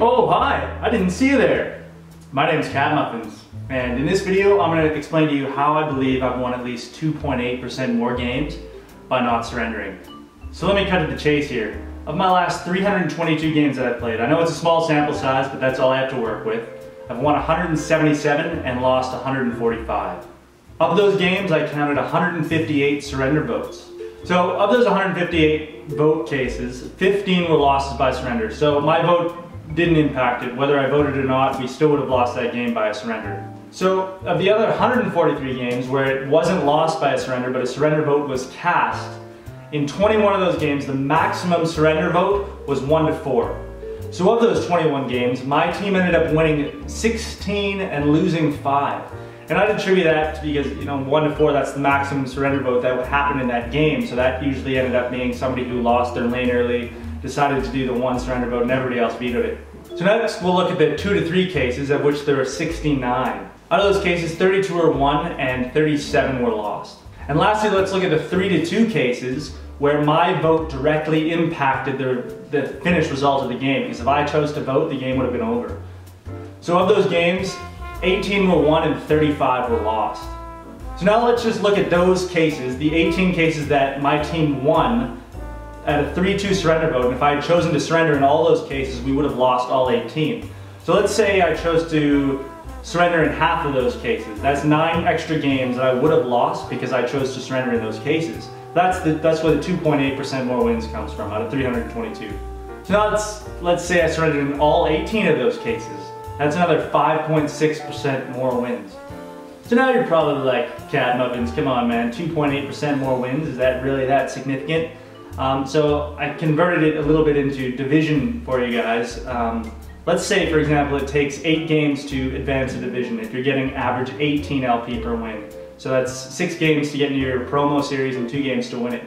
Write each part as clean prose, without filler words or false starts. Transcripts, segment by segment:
Oh, hi! I didn't see you there. My name's Catmuffins, and in this video I'm going to explain to you how I believe I've won at least 2.8% more games by not surrendering. So let me cut to the chase here. Of my last 322 games that I've played, I know it's a small sample size, but that's all I have to work with. I've won 177 and lost 145. Of those games, I counted 158 surrender votes. So of those 158 vote cases, 15 were losses by surrender. So my vote didn't impact it. Whether I voted or not, we still would have lost that game by a surrender. So of the other 143 games where it wasn't lost by a surrender, but a surrender vote was cast, in 21 of those games, the maximum surrender vote was 1-4. So of those 21 games, my team ended up winning 16 and losing 5. And I'd attribute that because, 1-4, that's the maximum surrender vote that would happen in that game. So that usually ended up being somebody who lost their lane early, decided to do the one surrender vote, and everybody else vetoed it. So next we'll look at the 2-3 cases, of which there were 69. Out of those cases, 32 were won and 37 were lost. And lastly, let's look at the 3-2 cases where my vote directly impacted the finished result of the game, because if I chose to vote, the game would have been over. So of those games, 18 were won and 35 were lost. So now let's just look at those cases, the 18 cases that my team won at a 3-2 surrender vote, and if I had chosen to surrender in all those cases, we would have lost all 18. So let's say I chose to surrender in half of those cases. That's 9 extra games that I would have lost because I chose to surrender in those cases. That's where the 2.8% more wins comes from, out of 322. So now let's say I surrendered in all 18 of those cases. That's another 5.6% more wins. So now you're probably like, Catmuffins, come on man, 2.8% more wins, is that really that significant? So I converted it a little bit into division for you guys. Let's say, for example, it takes 8 games to advance a division if you're getting average 18 LP per win. So that's 6 games to get into your promo series and 2 games to win it.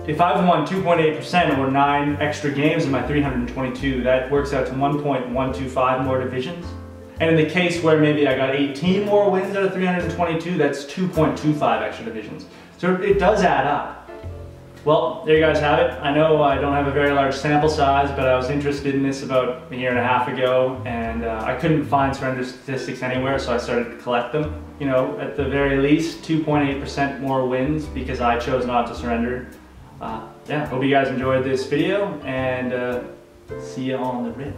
If I've won 2.8% or 9 extra games in my 322, that works out to 1.125 more divisions. And in the case where maybe I got 18 more wins out of 322, that's 2.25 extra divisions. So it does add up. Well, there you guys have it. I know I don't have a very large sample size, but I was interested in this about a year and a half ago, and I couldn't find surrender statistics anywhere, so I started to collect them. At the very least, 2.8% more wins because I chose not to surrender. Yeah, hope you guys enjoyed this video, and see you on the rip.